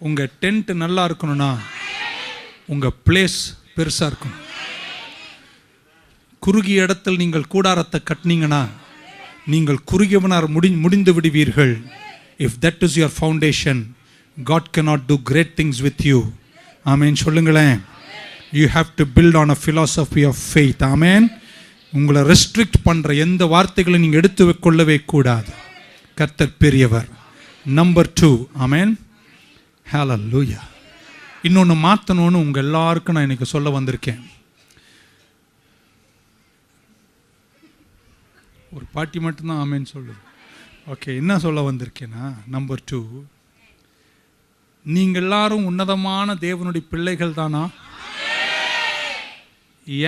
உங்கள் டென்ட் நல்லா இருக்கணும்னா உங்கள் பிளேஸ் பெருசாக இருக்கணும். குறுகிய இடத்தில் நீங்கள் கூடாரத்தை கட்டினீங்கன்னா நீங்கள் குறுகியவனார் முடிந்து விடுவீர்கள். If that is your foundation, God cannot do great things with you. ஆமென் சொல்லுங்களேன். You have to build on a philosophy of faith. ஆமென். உங்களை ரெஸ்ட்ரிக்ட் பண்ணுற எந்த வார்த்தைகளை நீங்கள் எடுத்து கொள்ளவே கூடாது. கர்த்தர் பெரியவர். நம்பர் 2, ஆமென். ஹல்லேலூயா. இன்னொன்று மாற்றணும்னு உங்கள் எல்லாருக்கும் நான் இன்னைக்கு சொல்ல வந்திருக்கேன். ஒரு பாட்டி மட்டும்தான் ஆமென் சொல்லுது. ஓகே, என்ன சொல்ல வந்திருக்கேன்னா, நம்பர் 2, நீங்கள் எல்லாரும் உன்னதமான தேவனுடைய பிள்ளைகள் தானா?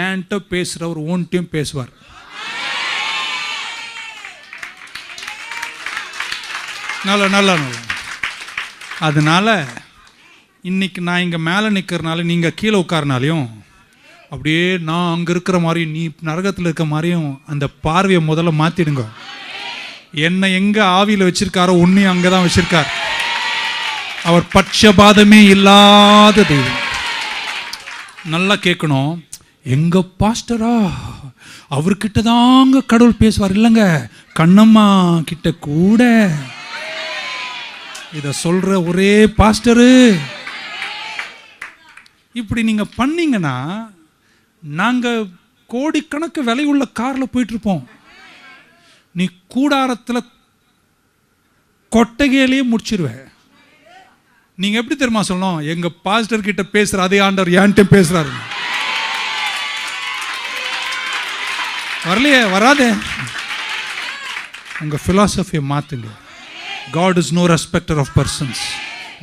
ஏன்ட்ட பேசுகிறவர் ஓன்ட்டையும் பேசுவார். நல்ல அதனால இன்னைக்கு நான் இங்கே மேலே நிற்கிறனால நீங்கள் கீழே உட்காரனாலையும் அப்படியே நான் அங்கே இருக்கிற மாதிரியும் நீ நரகத்தில் இருக்க மாதிரியும் அந்த பார்வையை முதல்ல மாற்றிடுங்க. என்னை எங்கே ஆவியில் வச்சிருக்காரோ உன்னையும் அங்கே தான் வச்சிருக்கார். அவர் பட்சபாதமே இல்லாத தெய்வம். நல்லா கேட்கணும். எங்க பாஸ்டரா அவர்கிட்ட தாங்க கடவுள் பேசுவார். இல்லைங்க, கண்ணம்மா கிட்ட கூட இத சொல்ற ஒரே பாஸ்டரு. இப்படி நீங்க பண்ணீங்கன்னா நாங்க கோடிக்கணக்கு விலை உள்ள கார்ல போயிட்டு இருப்போம். நீ கூடாரத்தில் கொட்டகையிலேயே முடிச்சிருவேன். நீங்க எப்படி தெரியுமா சொல்லணும்? எங்க பாஸ்டர் கிட்ட பேசுற அதே ஆண்டவர் என்கிட்ட பேசுறாரு. வரலையே, வராதே. உங்க பிலாசபியை மாத்துங்க. God is no respecter of persons.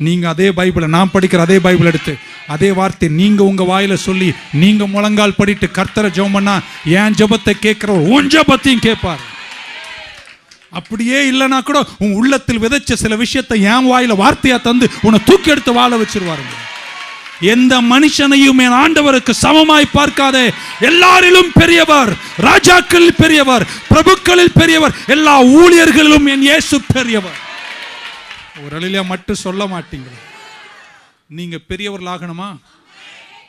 நீங்க அதே பைபிளை, நான் படிக்கிற அதே பைபிள் எடுத்து அதே வார்த்தை நீங்க உங்க வாயில சொல்லி நீங்க முழங்கால் படிட்டு கர்த்தரை ஜெபம் பண்ணா என் ஜெபத்தை கேட்கிறவர் உன் ஜெபத்தையும் கேட்பார். அப்படியே இல்லைன்னா கூட உன் உள்ளத்தில் விதைச்ச சில விஷயத்தை என் வாயில வார்த்தையா தந்து உன்னை தூக்கி எடுத்து வாழ வச்சிருவாருங்க. எந்த மனுஷனையும் என் ஆண்டவருக்கு சமமாய் பார்க்காதே. எல்லாரிலும் பெரியவர், ராஜாக்களில் பெரியவர், பிரபுக்களில் பெரியவர், எல்லா ஊழியர்களிலும் என் இயேசு பெரியவர். ஒரு அழிலியா மட்டும் சொல்ல மாட்டீங்க. நீங்க பெரியவர்கள் ஆகணுமா?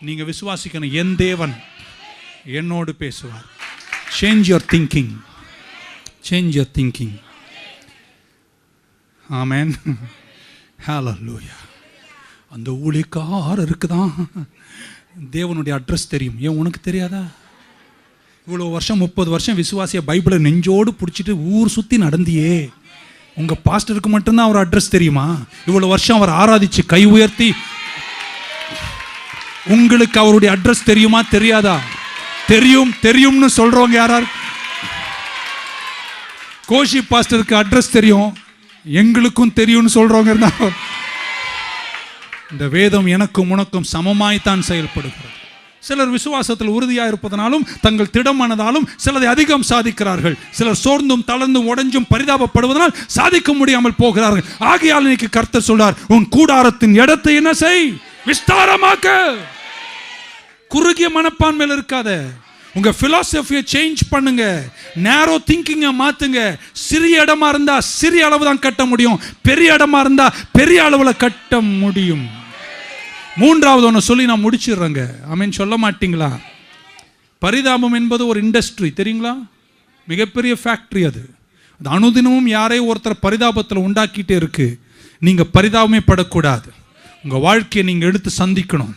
நீங்க விசுவாசிக்கணும், என் தேவன் என்னோடு பேசுவார். Change your thinking. Change your thinking. Amen. Hallelujah. அந்த ஊழியக்காரருக்கு தான் தேவனுடைய அட்ரஸ் தெரியும். ஏன் உனக்கு தெரியாதா? இவ்வளோ வருஷம் 30 வருஷம் விசுவாசிய பைபிளை நெஞ்சோடு பிடிச்சிட்டு ஊர் சுற்றி நடந்தியே. உங்கள் பாஸ்டருக்கு மட்டும்தான் அவர் அட்ரஸ் தெரியுமா? இவ்வளோ வருஷம் அவர் ஆராதிச்சு கை உயர்த்தி உங்களுக்கு அவருடைய அட்ரஸ் தெரியுமா தெரியாதா? தெரியும்னு சொல்றவங்க யாராரு? கோஷி பாஸ்டருக்கு அட்ரஸ் தெரியும், எங்களுக்கும் தெரியும்னு சொல்றவங்க இருந்தா. இந்த வேதம் எனக்கும் உனக்கும் சமமாய்த்தான் செயல்படுகிறது. சிலர் விசுவாசத்தில் உறுதியாக இருப்பதனாலும் தங்கள் திடமானதாலும் சிலரை அதிகம் சாதிக்கிறார்கள். சிலர் சோர்ந்தும் தளர்ந்தும் உடைஞ்சும் பரிதாபப்படுவதனால் சாதிக்க முடியாமல் போகிறார்கள். ஆகையால் இன்னைக்கு கர்த்தர் சொல்றார், உன் கூடாரத்தின் இடத்தை என்ன செய்? விஸ்தாரமாக்க. குறுகிய மனப்பான்மையில் இருக்காத. உங்க பிலாசபியை சேஞ்ச் பண்ணுங்க. நேரோ திங்கிங்கை மாத்துங்க. சிறிய இடமா இருந்தா சிறிய அளவு தான் கட்ட முடியும், பெரிய இடமா இருந்தா பெரிய அளவுல கட்ட முடியும். மூன்றாவது ஒன்று சொல்லி நான் முடிச்சிடுறேங்க. ஆமென் சொல்ல மாட்டீங்களா? பரிதாபம் என்பது ஒரு இண்டஸ்ட்ரி, தெரியுங்களா? மிகப்பெரிய ஃபேக்டரி அது. அனுதினமும் யாரையும் ஒருத்தர் பரிதாபத்தில் உண்டாக்கிட்டே இருக்கு. நீங்க பரிதாபமே படக்கூடாது. உங்க வாழ்க்கையை நீங்க எடுத்து சந்திக்கணும்.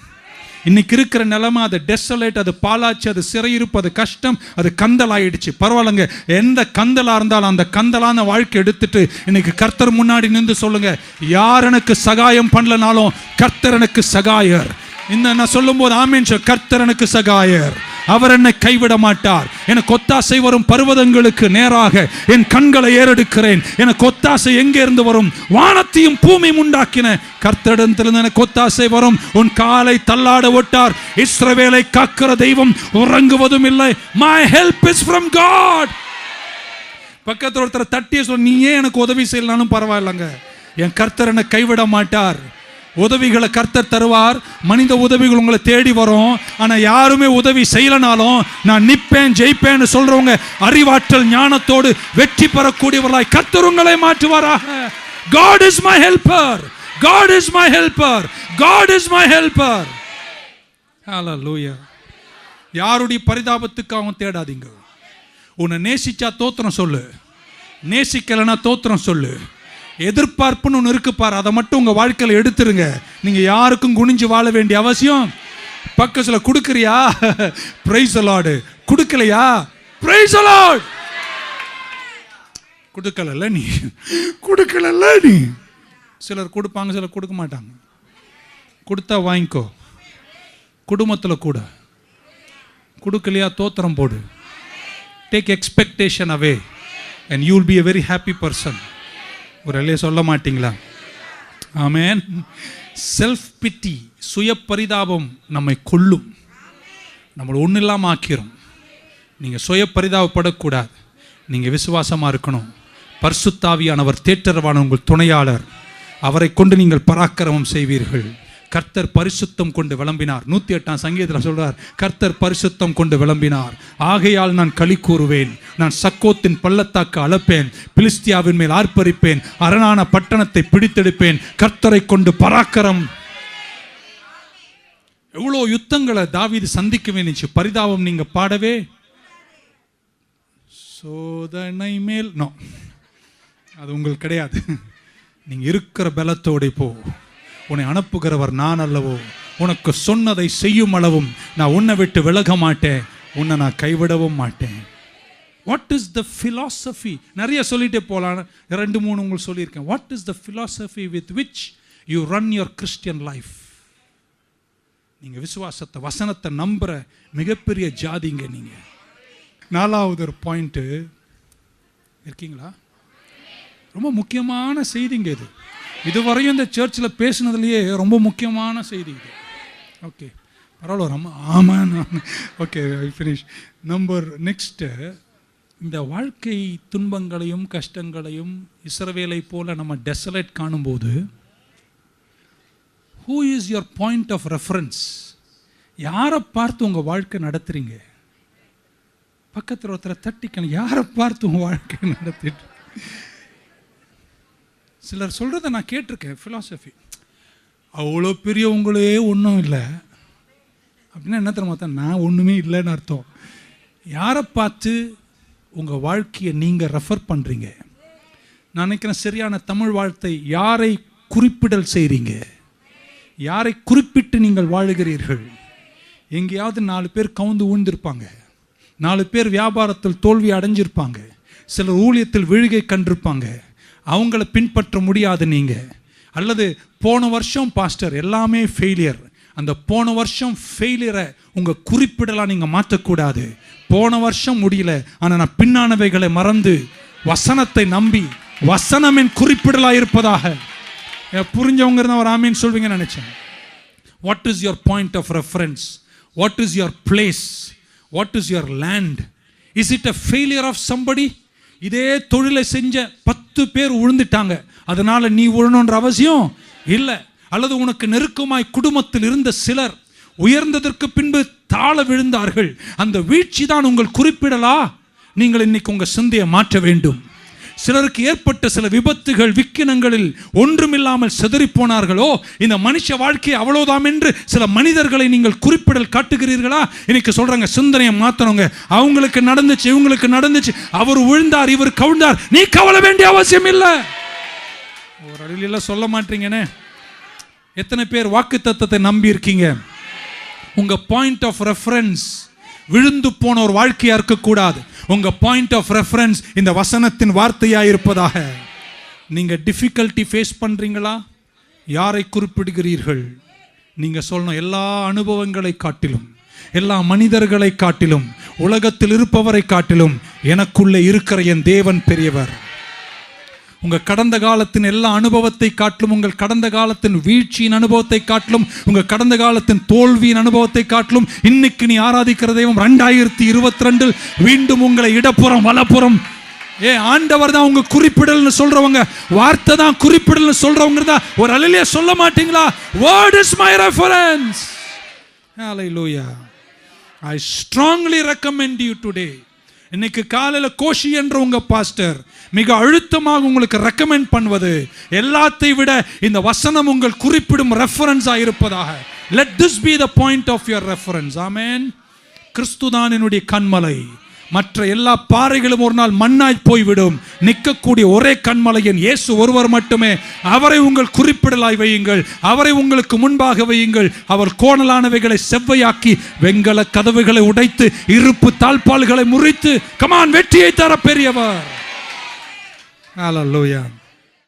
இன்னைக்கு இருக்கிற நிலைமை அது டெசலேட், அது பாலாச்சு, அது சிறையிருப்பு, அது கஷ்டம், அது கந்தல் ஆயிடுச்சு. பரவாயில்லைங்க, எந்த கந்தலா இருந்தாலும் அந்த கந்தலான வாழ்க்கை எடுத்துட்டு இன்னைக்கு கர்த்தர் முன்னாடி நின்று சொல்லுங்க, யார் எனக்கு சகாயம் பண்ணலனாலும் கர்த்தர் எனக்கு சகாயர். இந்த நான் சொல்லும் போது ஆமென் சொல். கர்த்தர் எனக்கு சகாயர், அவர் என்னை கைவிட மாட்டார். எனக்கு ஒத்தாசை வரும் பர்வதங்களுக்கு நேராக என் கண்களை ஏறெடுக்கிறேன். எனக்கு ஒத்தாசை எங்கே இருந்து வரும்? வானத்தையும் பூமியும் உண்டாக்கின கர்த்தரிடத்திலிருந்து எனக்கு ஒத்தாசை வரும். உன் காலை தள்ளாட விட்டார். இஸ்ரவேலை காக்கிற தெய்வம் உறங்குவதும் இல்லை. My help is from God. பக்கத்தில் ஒருத்தர் தட்டிய சொல்ல, நீ ஏன் எனக்கு உதவி செய்யலான்னு பரவாயில்லைங்க, என் கர்த்தர் என்னை கைவிட மாட்டார். உதவிகளை கர்த்தர் தருவார். மனித உதவிகள் உங்களை தேடி வரும். ஆனா யாருமே உதவி செய்யலனாலும் நான் நிப்பேன் ஜெயிப்பேன்னு சொல்றவங்க அறிவாற்றல் ஞானத்தோடு வெற்றி பெறக்கூடியவர்களாய் கர்த்தர் உங்களை மாற்றுவாராக. God is my helper. God is my helper. God is my helper. Hallelujah. யாருடைய பரிதாபத்துக்காகவும் தேடாதீங்க. உன்னை நேசிச்சா தோத்திரம் சொல்லு, நேசிக்கலைன்னா தோத்திரம் சொல்லு. எதிர்பார்ப்புன்னு ஒன்று இருக்கு பாரு, அதை மட்டும் உங்க வாழ்க்கையில் எடுத்துருங்க. நீங்க யாருக்கும் குனிஞ்சு வாழ வேண்டிய அவசியம். பக்கத்தில் கொடுக்குறியா, பிரைஸ் தி லார்ட். கொடுக்கலையா, பிரைஸ் தி லார்ட். கொடுக்கல நீ, கொடுக்கல நீ. சிலர் கொடுப்பாங்க, சிலர் கொடுக்க மாட்டாங்க. கொடுத்தா வாங்கிக்கோ, குடும்பத்தில் கூட. கொடுக்கலையா தோத்திரம் போடு. Take expectation away and you will be a very happy person. ஒரு அல்லே சொல்ல மாட்டீங்களா? ஆமென். செல்ஃப் பிட்டி, சுய பரிதாபம் நம்மை கொல்லும், நம்மளை ஒன்றும் இல்லாமல் ஆக்கிரும். நீங்கள் சுய பரிதாபப்படக்கூடாது. நீங்கள் விசுவாசமாக இருக்கணும். பரிசுத்த ஆவியானவர் தேற்றரவான உங்கள் துணையாளர். அவரை கொண்டு நீங்கள் பராக்கிரமம் செய்வீர்கள். கர்த்தர் பரிசுத்தம் கொண்டு விளம்பினார். 108 சங்கீதத்தில் சொல்றார், கர்த்தர் பரிசுத்தம் கொண்டு விளம்பினார். ஆகையால் நான் களி கூறுவேன். நான் சக்கோத்தின் பள்ளத்தாக்கு அளப்பேன், பிலிஸ்தியாவின் மேல் ஆர்ப்பரிப்பேன், அரணான பட்டணத்தை பிடித்தெடுப்பேன். கர்த்தரை கொண்டு பராக்கிரம். எவ்வளோ யுத்தங்களை தாவீது சந்திக்க வேண்டிச்சு. பரிதாபம் நீங்க பாடவே. சோதனை மேல் நோ, அது உங்களுக்கு கிடையாது. நீங்க இருக்கிற பலத்தோட போ. உன்னை அனுப்புகிறவர் நான் அல்லவோ, உனக்கு சொன்னதை செய்யும் அளவும் நான் உன்னை விட்டு விலக மாட்டேன், உன்னை நான் கைவிடவும் மாட்டேன். What is the philosophy? நிறைய சொல்லிட்டே போகலாம், 2-3 உங்களுக்கு சொல்லியிருக்கேன். What is the philosophy with which you run your Christian life? நீங்கள் விசுவாசத்தை, வசனத்தை நம்புற மிகப்பெரிய ஜாதிங்க நீங்க. 4வது ஒரு பாயிண்ட்டு இருக்கீங்களா? ரொம்ப முக்கியமான செய்திங்க இது. இதுவரையும் இந்த சர்ச்சில் பேசினதுலேயே ரொம்ப முக்கியமான செய்தி இது. ஓகே, பரவாயில்ல, ரொம்ப ஆமாம். Okay, finish. நெக்ஸ்ட்டு, இந்த வாழ்க்கை துன்பங்களையும் கஷ்டங்களையும் இஸ்ரவேலை போல நம்ம டெசலேட் காணும்போது, who is your point of reference? யாரை பார்த்து உங்கள் வாழ்க்கை நடத்துறீங்க? பக்கத்தில் ஒருத்தரை தட்டிக்கணும், யாரை பார்த்து உங்கள் வாழ்க்கை நடத்திட்டு. சிலர் சொல்கிறத நான் கேட்டிருக்கேன். ஃபிலாசபி அவ்வளோ பெரியவங்களே ஒன்றும் இல்லை அப்படின்னா என்ன தெரியுமா? நான் ஒன்றுமே இல்லைன்னு அர்த்தம். யாரை பார்த்து உங்கள் வாழ்க்கையை நீங்கள் ரெஃபர் பண்ணுறீங்க? நான் நினைக்கிறேன் சரியான தமிழ் வார்த்தை, யாரை குறிப்பிடல் செய்கிறீங்க? யாரை குறிப்பிட்டு நீங்கள் வாழுகிறீர்கள்? எங்கேயாவது 4 பேர் கவுந்து ஊழ்ந்திருப்பாங்க, 4 பேர் வியாபாரத்தில் தோல்வி அடைஞ்சிருப்பாங்க, சிலர் ஊழியத்தில் விழுகை கண்டிருப்பாங்க. அவங்கள பின்பற்ற முடியாது நீங்கள். அல்லது போன வருஷம் பாஸ்டர் எல்லாமே ஃபெயிலியர், அந்த போன வருஷம் ஃபெயிலியரை உங்கள் குறிப்பிடலாம் நீங்கள் மாற்றக்கூடாது. போன வருஷம் முடியல, ஆனால் நான் பின்னானவைகளை மறந்து வசனத்தை நம்பி வசனமின் குறிப்பிடலாக இருப்பதாக. புரிஞ்சவங்க இருந்தால் ஒரு ஆமீன் சொல்வீங்கன்னு நினச்சேன். What is your point of reference? What is your place? What is your land? Is it a failure of somebody? இதே தொழிலை செஞ்ச 10 பேர் விழுந்துட்டாங்க, அதனால நீ விழணுன்ற அவசியம் இல்லை. அல்லது உனக்கு நெருக்கமாய் குடும்பத்தில் இருந்த சிலர் உயர்ந்ததற்கு பின்பு தாழ விழுந்தார்கள், அந்த வீழ்ச்சி தான் உங்கள் குறிப்பிடலா? நீங்கள் இன்னைக்கு உங்கள் சிந்தையை மாற்ற வேண்டும். சிலருக்கு ஏற்பட்ட சில விபத்துகள், விக்கினங்களில் ஒன்றுமில்லாமல் சிதறி போனார்களோ, இந்த மனுஷ வாழ்க்கை அவ்வளவுதான் என்று சில மனிதர்களை நீங்கள் குறிப்பிடல் காட்டுகிறீர்களா? இன்னைக்கு சொல்றாங்க சிந்தனையை மாத்தணுங்க. அவங்களுக்கு நடந்துச்சு, இவங்களுக்கு நடந்துச்சு, அவர் விழுந்தார், இவர் கவிழ்ந்தார், நீ கவலை வேண்டிய அவசியம் இல்லை. ஒரு அடியில சொல்ல மாட்டீங்கன்னு. எத்தனை பேர் வாக்கு தத்தத்தை நம்பி இருக்கீங்க? உங்க பாயிண்ட் ஆஃப் ரெஃபரன்ஸ் விழுந்து போன ஒரு வாழ்க்கையா இருக்கக்கூடாது. உங்க பாயிண்ட் ஆஃப் ரெஃபரன்ஸ் இந்த வசனத்தின் வார்த்தையா இருப்பதாக. நீங்க டிஃபிகல்ட்டி ஃபேஸ் பண்றீங்களா? யாரை குறிப்பிடுகிறீர்கள்? நீங்க சொல்லணும், எல்லா அனுபவங்களை காட்டிலும், எல்லா மனிதர்களை காட்டிலும், உலகத்தில் இருப்பவரை காட்டிலும் எனக்குள்ளே இருக்கிற என் தேவன் பெரியவர். உங்கள் கடந்த காலத்தின் எல்லா அனுபவத்தை காட்டிலும், உங்கள் கடந்த காலத்தின் வீழ்ச்சியின் அனுபவத்தை காட்டிலும், உங்கள் கடந்த காலத்தின் தோல்வியின் அனுபவத்தை காட்டிலும், இன்னைக்கு நீ ஆராதிக்கிற தெய்வம் 2022 மீண்டும் உங்களை இடப்புறம் வலப்புறம் ஆண்டவர் தான் உங்க குறிப்பிடல்னு சொல்றவங்க, வார்த்தை தான் குறிப்பிடல்னு சொல்றவங்க தான் ஒரு அல்லேலூயா சொல்ல மாட்டீங்களா? Word is my reference. Hallelujah. I strongly recommend you today. இன்னைக்கு காலையில் கோஷி என்ற உங்க பாஸ்டர் மிக அழுத்தமாக உங்களுக்கு ரெக்கமெண்ட் பண்ணுவது, எல்லாத்தை விட இந்த வசனம் உங்கள் குறிப்பிடும் ரெஃபரன்ஸா இருப்பதாக. Let this be the point of your reference. Amen. கிறிஸ்துதான் என்னுடைய கண்மலை, மற்ற எல்லா பாறைகளும் ஒரு நாள் மண்ணாய் போய்விடும். நிற்கக்கூடிய ஒரே கண்மலையின் இயேசு ஒருவர் மட்டுமே. அவரை உங்கள் குறிப்பிடலாய் வையுங்கள், அவரை உங்களுக்கு முன்பாக வையுங்கள். அவர் கோணலானவைகளை செவ்வையாக்கி வெண்கல கதவுகளை உடைத்து இருப்பு தாழ்பால்களை முறித்து கமான் வெற்றியை தர பெரியவர். ஹல்லேலூயா.